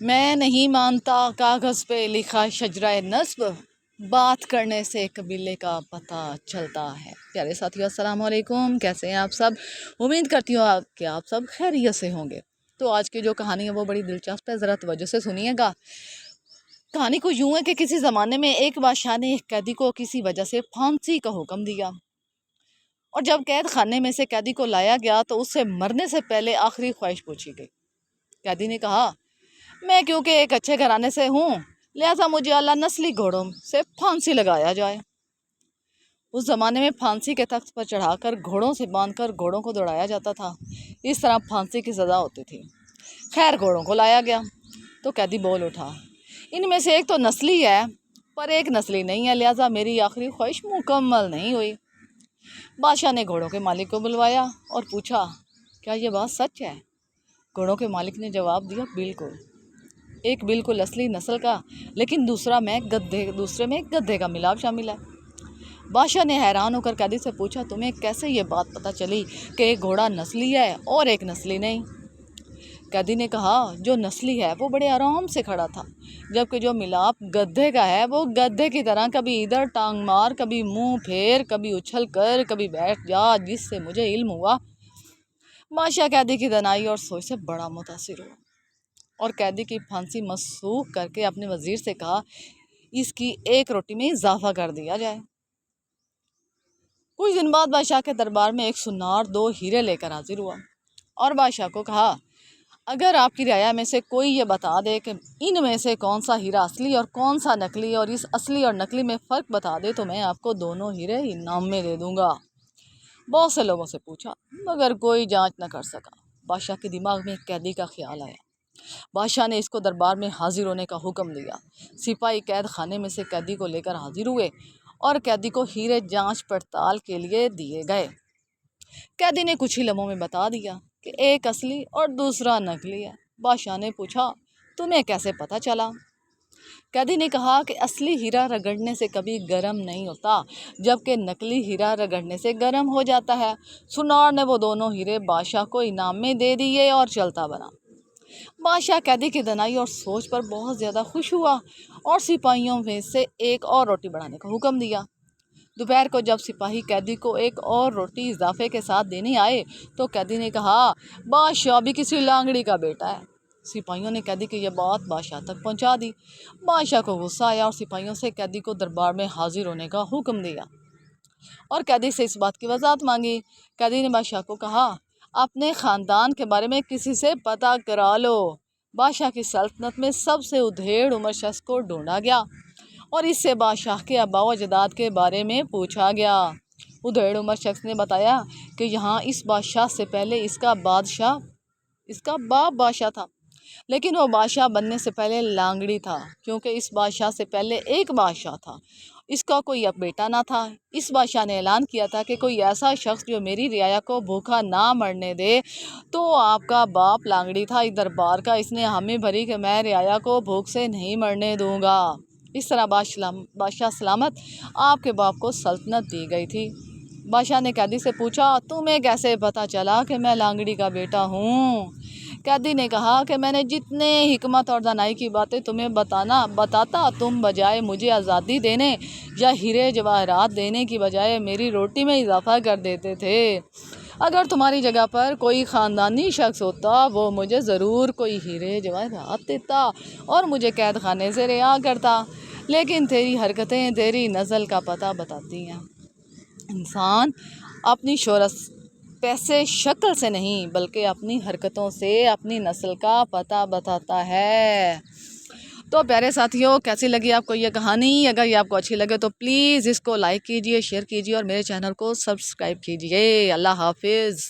میں نہیں مانتا کاغذ پہ لکھا شجرہ نصب، بات کرنے سے قبیلے کا پتہ چلتا ہے۔ پیارے ساتھیو السلام علیکم، کیسے ہیں آپ سب؟ امید کرتی ہوں کہ آپ سب خیریت سے ہوں گے۔ تو آج کی جو کہانی ہے وہ بڑی دلچسپ ہے، ذرا توجہ سے سنیے گا۔ کہانی کو یوں ہے کہ کسی زمانے میں ایک بادشاہ نے ایک قیدی کو کسی وجہ سے پھانسی کا حکم دیا، اور جب قید خانے میں سے قیدی کو لایا گیا تو اس سے مرنے سے پہلے آخری خواہش پوچھی گئی۔ قیدی نے کہا، میں کیونکہ ایک اچھے گھرانے سے ہوں، لہٰذا مجھے اعلیٰ نسلی گھوڑوں سے پھانسی لگایا جائے۔ اس زمانے میں پھانسی کے تخت پر چڑھا کر گھوڑوں سے باندھ کر گھوڑوں کو دوڑایا جاتا تھا، اس طرح پھانسی کی سزا ہوتی تھی۔ خیر گھوڑوں کو لایا گیا تو قیدی بول اٹھا، ان میں سے ایک تو نسلی ہے پر ایک نسلی نہیں ہے، لہٰذا میری آخری خواہش مکمل نہیں ہوئی۔ بادشاہ نے گھوڑوں کے مالک کو بلوایا اور پوچھا، کیا یہ بات سچ ہے؟ گھوڑوں کے مالک نے جواب دیا، بالکل، ایک بالکل اصلی نسل کا، لیکن دوسرے میں گدھے کا ملاپ شامل ہے۔ بادشاہ نے حیران ہو کر قیدی سے پوچھا، تمہیں کیسے یہ بات پتہ چلی کہ ایک گھوڑا نسلی ہے اور ایک نسلی نہیں؟ قیدی نے کہا، جو نسلی ہے وہ بڑے آرام سے کھڑا تھا، جبکہ جو ملاپ گدھے کا ہے وہ گدھے کی طرح کبھی ادھر ٹانگ مار، کبھی منہ پھیر، کبھی اچھل کر، کبھی بیٹھ جا، جس سے مجھے علم ہوا۔ بادشاہ قیدی کی دانائی اور سوچ سے بڑا متاثر ہوا اور قیدی کی پھانسی منسوخ کر کے اپنے وزیر سے کہا، اس کی ایک روٹی میں اضافہ کر دیا جائے۔ کچھ دن بعد بادشاہ کے دربار میں ایک سنار 2 ہیرے لے کر حاضر ہوا اور بادشاہ کو کہا، اگر آپ کی رعایا میں سے کوئی یہ بتا دے کہ ان میں سے کون سا ہیرا اصلی اور کون سا نقلی، اور اس اصلی اور نقلی میں فرق بتا دے تو میں آپ کو دونوں ہیرے انعام میں دے دوں گا۔ بہت سے لوگوں سے پوچھا مگر کوئی جانچ نہ کر سکا۔ بادشاہ کے دماغ میں ایک قیدی کا خیال آیا۔ بادشاہ نے اس کو دربار میں حاضر ہونے کا حکم دیا۔ سپاہی قید خانے میں سے قیدی کو لے کر حاضر ہوئے اور قیدی کو ہیرے جانچ پڑتال کے لیے دیے گئے۔ قیدی نے کچھ ہی لمحوں میں بتا دیا کہ ایک اصلی اور دوسرا نقلی ہے۔ بادشاہ نے پوچھا، تمہیں کیسے پتہ چلا؟ قیدی نے کہا کہ اصلی ہیرا رگڑنے سے کبھی گرم نہیں ہوتا، جبکہ نقلی ہیرا رگڑنے سے گرم ہو جاتا ہے۔ سنار نے وہ دونوں ہیرے بادشاہ کو انعام میں دے دیے اور چلتا بنا۔ بادشاہ قیدی کی دانائی اور سوچ پر بہت زیادہ خوش ہوا اور سپاہیوں میں سے ایک اور روٹی بڑھانے کا حکم دیا۔ دوپہر کو جب سپاہی قیدی کو ایک اور روٹی اضافے کے ساتھ دینے آئے تو قیدی نے کہا، بادشاہ بھی کسی لانگڑی کا بیٹا ہے۔ سپاہیوں نے قیدی کی یہ بات بادشاہ تک پہنچا دی۔ بادشاہ کو غصہ آیا اور سپاہیوں سے قیدی کو دربار میں حاضر ہونے کا حکم دیا اور قیدی سے اس بات کی وضاحت مانگی۔ قیدی نے بادشاہ کو کہا، اپنے خاندان کے بارے میں کسی سے پتہ کرا لو۔ بادشاہ کی سلطنت میں سب سے ادھیڑ عمر شخص کو ڈھونڈا گیا اور اس سے بادشاہ کے آباء و اجداد کے بارے میں پوچھا گیا۔ ادھیڑ عمر شخص نے بتایا کہ یہاں اس بادشاہ سے پہلے اس کا باپ بادشاہ تھا، لیکن وہ بادشاہ بننے سے پہلے لانگڑی تھا، کیونکہ اس بادشاہ سے پہلے ایک بادشاہ تھا، اس کا کوئی اب بیٹا نہ تھا۔ اس بادشاہ نے اعلان کیا تھا کہ کوئی ایسا شخص جو میری رعایا کو بھوکا نہ مرنے دے تو آپ کا باپ لانگڑی تھا۔ اس دربار کا اس نے حامی بھری کہ میں رعایا کو بھوک سے نہیں مرنے دوں گا۔ اس طرح بادشاہ سلامت آپ کے باپ کو سلطنت دی گئی تھی۔ بادشاہ نے قیدی سے پوچھا، تمہیں کیسے پتہ چلا کہ میں لانگڑی کا بیٹا ہوں؟ قیدی نے کہا کہ میں نے جتنے حکمت اور دانائی کی باتیں تمہیں بتاتا، تم بجائے مجھے آزادی دینے یا ہیرے جواہرات دینے کی بجائے میری روٹی میں اضافہ کر دیتے تھے۔ اگر تمہاری جگہ پر کوئی خاندانی شخص ہوتا وہ مجھے ضرور کوئی ہیرے جواہرات دیتا اور مجھے قید خانے سے رہا کرتا، لیکن تیری حرکتیں تیری نسل کا پتہ بتاتی ہیں۔ انسان اپنی شہرت پیسے شکل سے نہیں بلکہ اپنی حرکتوں سے اپنی نسل کا پتہ بتاتا ہے۔ تو پیارے ساتھیوں، کیسی لگی آپ کو یہ کہانی؟ اگر یہ آپ کو اچھی لگے تو پلیز اس کو لائک کیجئے، شیئر کیجئے اور میرے چینل کو سبسکرائب کیجئے۔ اللہ حافظ۔